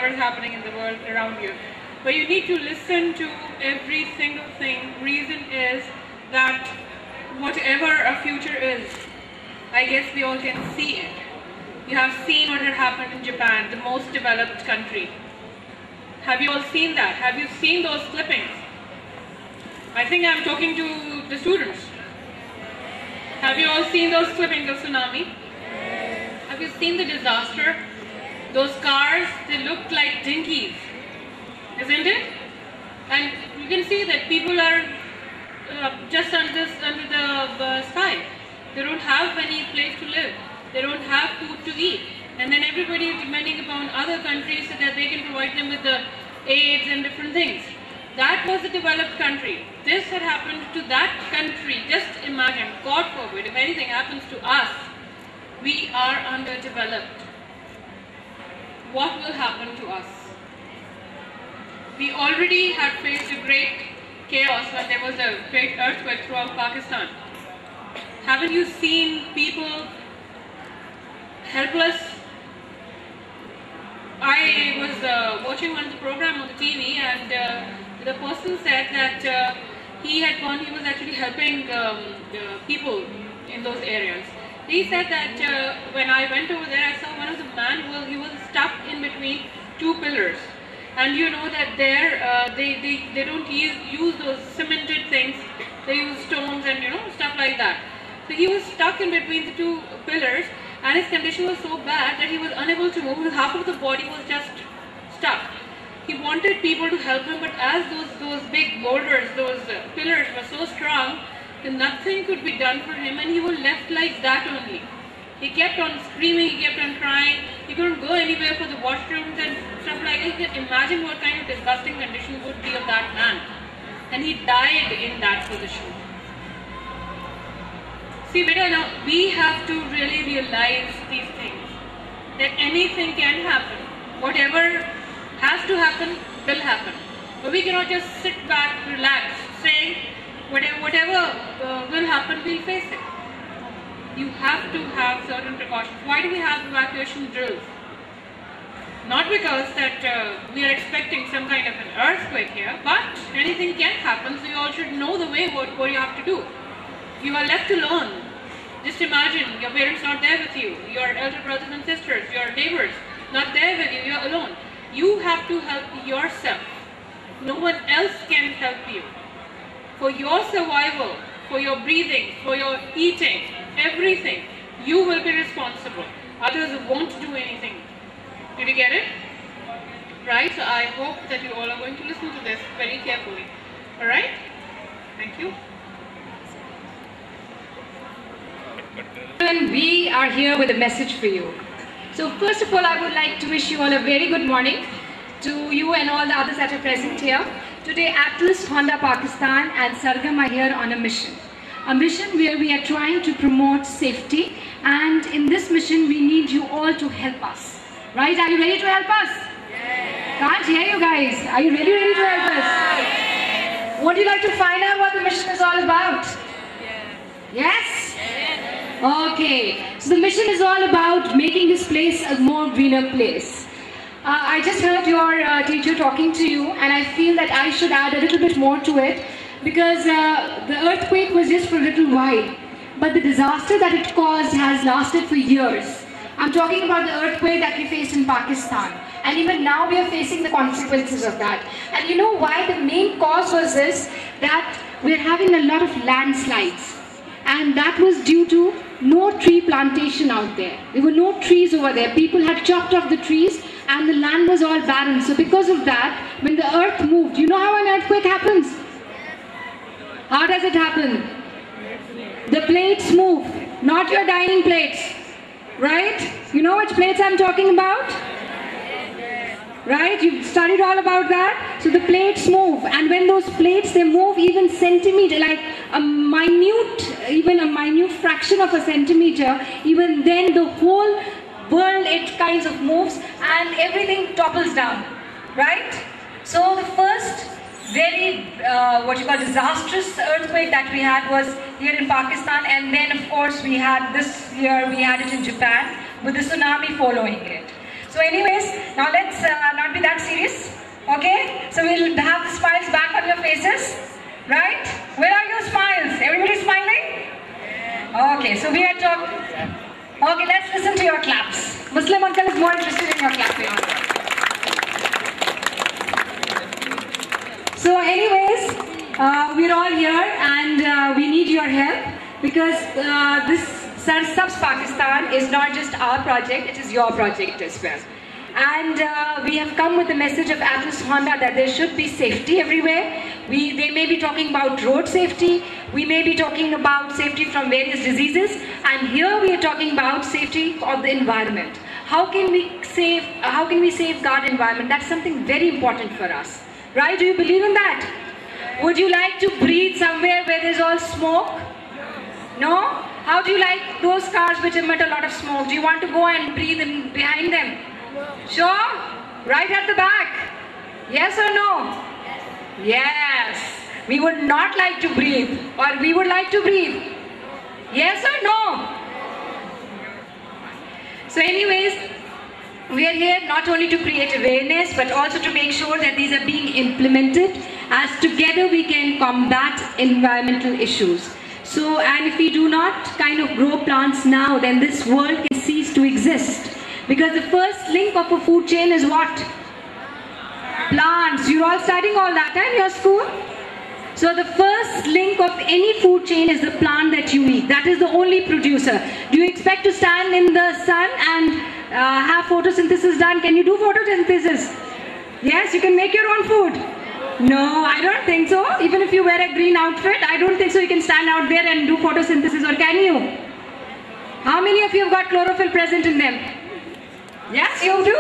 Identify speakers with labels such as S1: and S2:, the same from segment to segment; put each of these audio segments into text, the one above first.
S1: whatever is happening in the world around you. But you need to listen to every single thing. Reason is that whatever our future is, I guess we all can see it. You have seen what had happened in Japan, the most developed country. Have you all seen that? Have you seen those clippings? I think I'm talking to the students. Have you all seen those clippings of tsunami? Have you seen the disaster? Those cars, they look like dinkies, isn't it? And you can see that people are just under the sky. They don't have any place to live. They don't have food to eat. And then everybody is depending upon other countries so that they can provide them with the aids and different things. That was a developed country. This had happened to that country. Just imagine, God forbid, if anything happens to us, we are underdeveloped. What will happen to us? We already had faced a great chaos when there was a great earthquake throughout Pakistan. Haven't you seen people helpless? I was watching one of the program on the TV, and the person said that he was actually helping people in those areas. He said that when I went over there, I saw one of the man, he was stuck in between two pillars. And you know that there, they don't use those cemented things, they use stones and stuff like that. So he was stuck in between the two pillars, and his condition was so bad that he was unable to move. Half of the body was just stuck. He wanted people to help him, but as those big boulders, those pillars were so strong, that nothing could be done for him, and he was left like that only. He kept on screaming, he kept on crying, he couldn't go anywhere for the washrooms and stuff like that. You can imagine what kind of disgusting condition would be of that man. And he died in that position. See, beta, now we have to really realize these things, that anything can happen. Whatever has to happen will happen. But we cannot just sit back, relax, saying whatever will happen, we'll face it. You have to have certain precautions. Why do we have evacuation drills? Not because that we are expecting some kind of an earthquake here, but anything can happen, so you all should know the way what you have to do. You are left alone. Just imagine your parents not there with you, your elder brothers and sisters, your neighbors not there with you, you're alone. You have to help yourself. No one else can help you. For your survival, for your breathing, for your eating, everything, you will be responsible. Others won't do anything. Did you get it? Right? So I hope that you all are going to listen to this very carefully. Alright? Thank you.
S2: And we are here with a message for you. So first of all, I would like to wish you all a very good morning to you and all the others that are present here. Today, Atlas, Honda Pakistan and Sargam are here on a mission. A mission where we are trying to promote safety, and in this mission we need you all to help us. Right? Are you ready to help us? Yes. Can't hear you guys. Are you really ready to help us? Yes. Would you like to find out what the mission is all about? Yes? Yes? Okay. So the mission is all about making this place a more greener place. I just heard your teacher talking to you, and I feel that I should add a little bit more to it, because the earthquake was just for a little while, but the disaster that it caused has lasted for years. I'm talking about the earthquake that we faced in Pakistan, and even now we are facing the consequences of that. And you know why? The main cause was this, that we're having a lot of landslides, and that was due to no tree plantation out there. There were no trees over there. People had chopped off the trees, and the land was all barren. So because of that, when the earth moved, you know how an earthquake happens? How does it happen? The plates move, not your dining plates, right? You know which plates I'm talking about? Right? You've studied all about that. So the plates move, and when those plates, they move even centimeter, like even a minute fraction of a centimeter, even then the whole world, it kinds of moves and everything topples down, right? So the first very disastrous earthquake that we had was here in Pakistan, and then of course we had this year, we had it in Japan with the tsunami following it. So anyways, now let's not be that serious. Okay? So we'll have the smiles back on your faces. Right? Where are your smiles? Everybody smiling? Okay, so we are talking. Okay, let's listen to your claps. Muslim uncle is more interested in your clapping. So anyways, we're all here and we need your help because this Sar Sabz Pakistan is not just our project, it is your project as well. And we have come with the message of Atlas Honda that there should be safety everywhere. They may be talking about road safety, we may be talking about safety from various diseases, and here we are talking about safety of the environment. How can we safeguard environment? That's something very important for us. Right? Do you believe in that? Would you like to breathe somewhere where there's all smoke? No? How do you like those cars which emit a lot of smoke? Do you want to go and breathe in behind them? Sure? Right at the back? Yes or no? Yes. We would not like to breathe, or we would like to breathe. Yes or no? So anyways, we are here not only to create awareness but also to make sure that these are being implemented, as together we can combat environmental issues. So, and if we do not kind of grow plants now, then this world can cease to exist. Because the first link of a food chain is what? Plants. You're all studying all that in your school? So the first link of any food chain is the plant that you eat. That is the only producer. Do you expect to stand in the sun and have photosynthesis done? Can you do photosynthesis? Yes, you can make your own food. No, I don't think so. Even if you wear a green outfit, I don't think so you can stand out there and do photosynthesis, or can you? How many of you have got chlorophyll present in them? Yes, you do?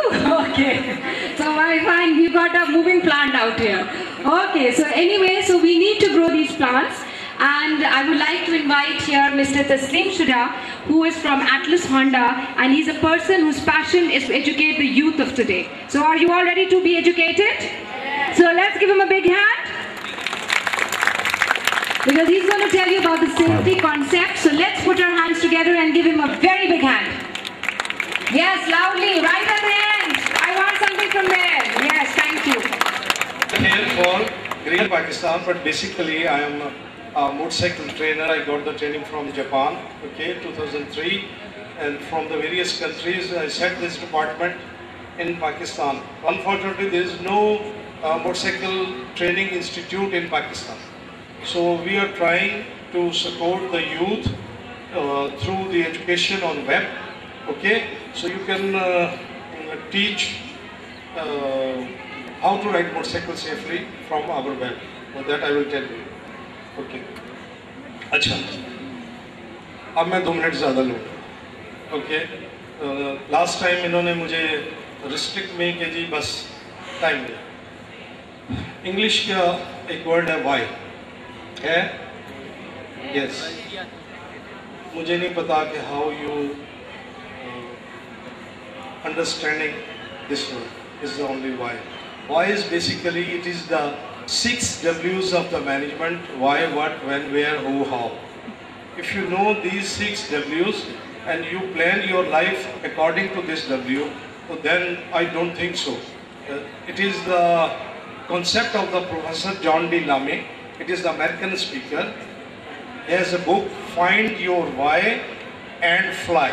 S2: Okay. So I find we've got a moving plant out here. Okay, so anyway, so we need to grow these plants. And I would like to invite here Mr. Taslim Shuda, who is from Atlas Honda, and he's a person whose passion is to educate the youth of today. So are you all ready to be educated? Yes. So let's give him a big hand. Because he's going to tell you about the safety concept. So let's put our hands together and give him a very big hand. Yes, loudly, right at the end. I want something from there. Yes, thank you.
S3: Here for Greater Pakistan, but basically I am a motorcycle trainer. I got the training from Japan, okay, 2003, and from the various countries. I set this department in Pakistan. Unfortunately, there is no motorcycle training institute in Pakistan. So we are trying to support the youth through the education on web. Okay, so you can teach how to ride motorcycle safely from our web. Well, that I will tell you. Okay. अच्छा. अब मैं 2 minute ज़्यादा लूँ. Okay. Last time इन्होंने मुझे restrict में कि जी बस time दे. English का एक word है why. है? Yes. मुझे नहीं पता कि how you understanding this word is the only why. Why is basically it is the 6 W's of the management: why, what, when, where, who, how. If you know these 6 W's and you plan your life according to this W, then I don't think so. It is the concept of the Professor John D. Lamy. It is the American speaker. He has a book, Find Your Why and Fly.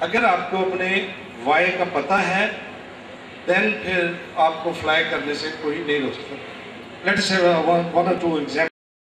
S3: अगर आपको अपने Y का पता है, then फिर आपको fly करने से कोई नहीं रोक सकता. Let us have one or two examples.